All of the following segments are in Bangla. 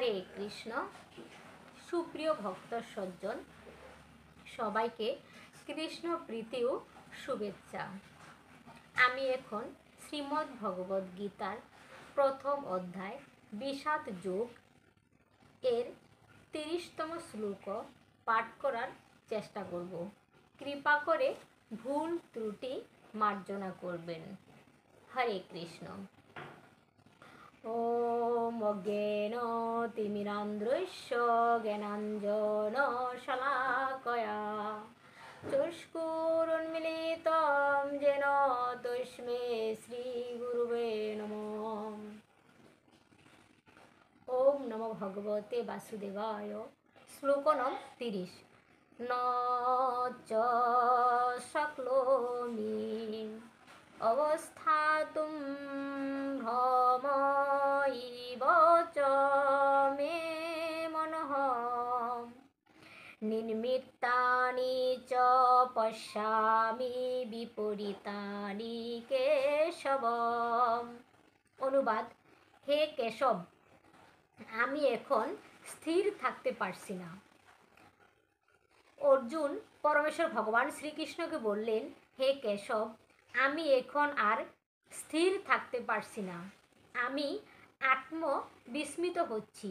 হরে কৃষ্ণ। সুপ্রিয় ভক্ত সজ্জন সবাইকে কৃষ্ণ প্রীতি ও শুভেচ্ছা। আমি এখন শ্রীমদ্ ভগবদ গীতার প্রথম অধ্যায় বিষাদ যোগ এর 30তম শ্লোক পাঠ করার চেষ্টা করব। কৃপা করে ভুল ত্রুটি মার্জনা করবেন। হরে কৃষ্ণ। ওম অজ্ঞেন তিমিরান্ধ্রস্য জ্ঞানাঞ্জনশলাকয়া চক্ষুरुन्मीलितं येन तस्मै श्रीगुरुवे नमः। ओम नमो भगवते वासुदेवाय। श्लोक नम 30। न च शक्नोमि अवस्थातुं भ्रमैव च मे मनः নির্মিতানি চ পশ্যামি বিপরীতানি কেশবম। অনুবাদ: হে কেশব, আমি এখন স্থির থাকতে পারছি না। অর্জুন পরমেশ্বর ভগবান শ্রীকৃষ্ণকে বললেন, হে কেশব, আমি এখন আর স্থির থাকতে পারছি না। আমি আত্মবিস্মিত হচ্ছি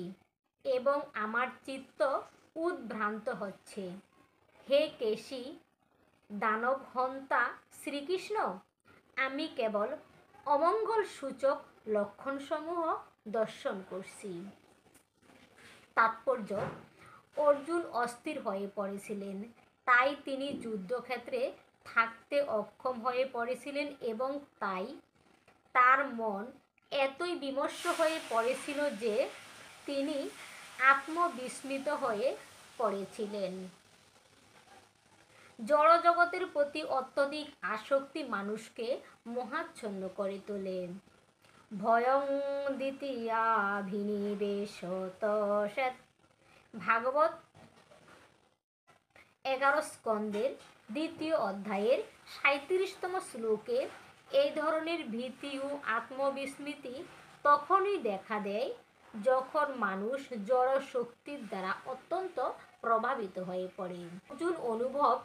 এবং আমার চিত্ত উদ্ভ্রান্ত হচ্ছে। হে কেশী দানব হন্তা শ্রীকৃষ্ণ, আমি কেবল অমঙ্গল সূচক লক্ষণসমূহ দর্শন করছি। তাৎপর্য: অর্জুন অস্থির হয়ে পড়েছিলেন, তাই তিনি যুদ্ধক্ষেত্রে থাকতে অক্ষম হয়ে পড়েছিলেন এবং তাই তার মন এতই বিমর্ষ হয়ে পড়েছিল যে তিনি আত্মবিস্মিত হয়ে পড়েছিলেন। জড়জগতের প্রতি অত্যধিক আসক্তি মানুষকে মোহাচ্ছন্ন করে তোলে। ভয়ং দ্বিতীয়াভিনিবেশত। ভাগবত 11 স্কন্দের 2য় অধ্যায়ের 37তম শ্লোকে এই ধরনের ভীতি ও আত্মবিস্মৃতি তখনই দেখা দেয় যখন মানুষ জড় শক্তির দ্বারা অত্যন্ত প্রভাবিত হয়ে পড়ে। অর্জুন অনুভব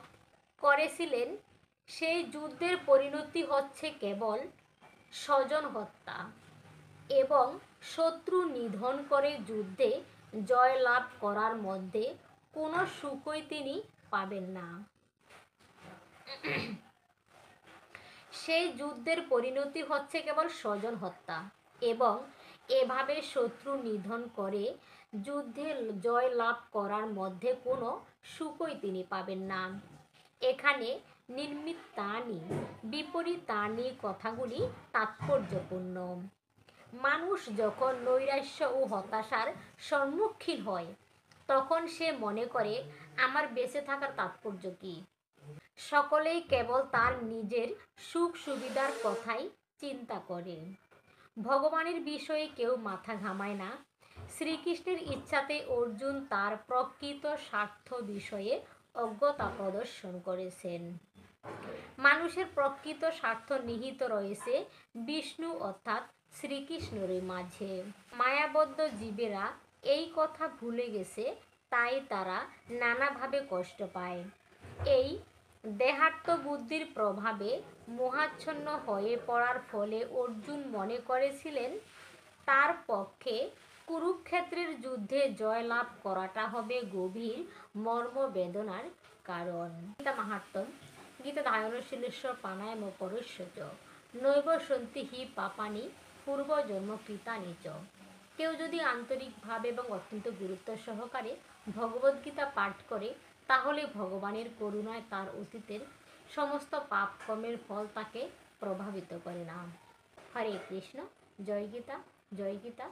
করেছিলেন সেই যুদ্ধের পরিণতি হচ্ছে কেবল স্বজন হত্যা এবং শত্রু নিধন করে যুদ্ধে জয়লাভ করার মধ্যে কোনো সুখই তিনি পাবেন না। সেই যুদ্ধের পরিণতি হচ্ছে কেবল স্বজন হত্যা এবং এভাবে শত্রু নিধন করে যুদ্ধে জয় লাভ করার মধ্যে কোনো সুখই তিনি পাবেন না। এখানে নির্মিতানি বিপরীতানি কথাগুলি তাৎপর্যপূর্ণ। মানুষ যখন নৈরাশ্য ও হতাশার সম্মুখীন হয় তখন সে মনে করে, আমার বেঁচে থাকার তাৎপর্য কী? সকলেই কেবল তার নিজের সুখ সুবিধার কথাই চিন্তা করে। ভগবানের বিষয়ে কেউ মাথা ঘামায় না। শ্রীকৃষ্ণের ইচ্ছাতে অর্জুন তার প্রকৃত স্বার্থ বিষয়ে অজ্ঞতা প্রদর্শন করেছেন। মানুষের প্রকৃত স্বার্থ নিহিত রয়েছে বিষ্ণু অর্থাৎ শ্রীকৃষ্ণের মাঝে। মায়াবদ্ধ জীবেরা এই কথা ভুলে গেছে, তাই তারা নানাভাবে কষ্ট পায়। এই দেহাত্ম বুদ্ধির প্রভাবে মোহাচ্ছন্ন হয়ে পড়ার ফলে অর্জুন মনে করেছিলেন তার পক্ষে কুরুক্ষেত্রের যুদ্ধে জয়লাভ করাটা হবে গভীর মর্মবেদনার কারণ। গীতা মাহাত্ম্যম। গীতা ধারণশীলেশ্বর প্রাণায়াম পরস্যচ নৈব সন্তি হি পাপানি পূর্বজন্ম কৃতানি চ। কেউ যদি আন্তরিকভাবে এবং অত্যন্ত গুরুত্ব সহকারে ভগবদ্গীতা পাঠ করে তাহলে ভগবানের করুণায় তার অতীতের সমস্ত পাপ কর্মের ফল তাকে প্রভাবিত করে না। হরে কৃষ্ণ। জয় গীতা, জয় গীতা।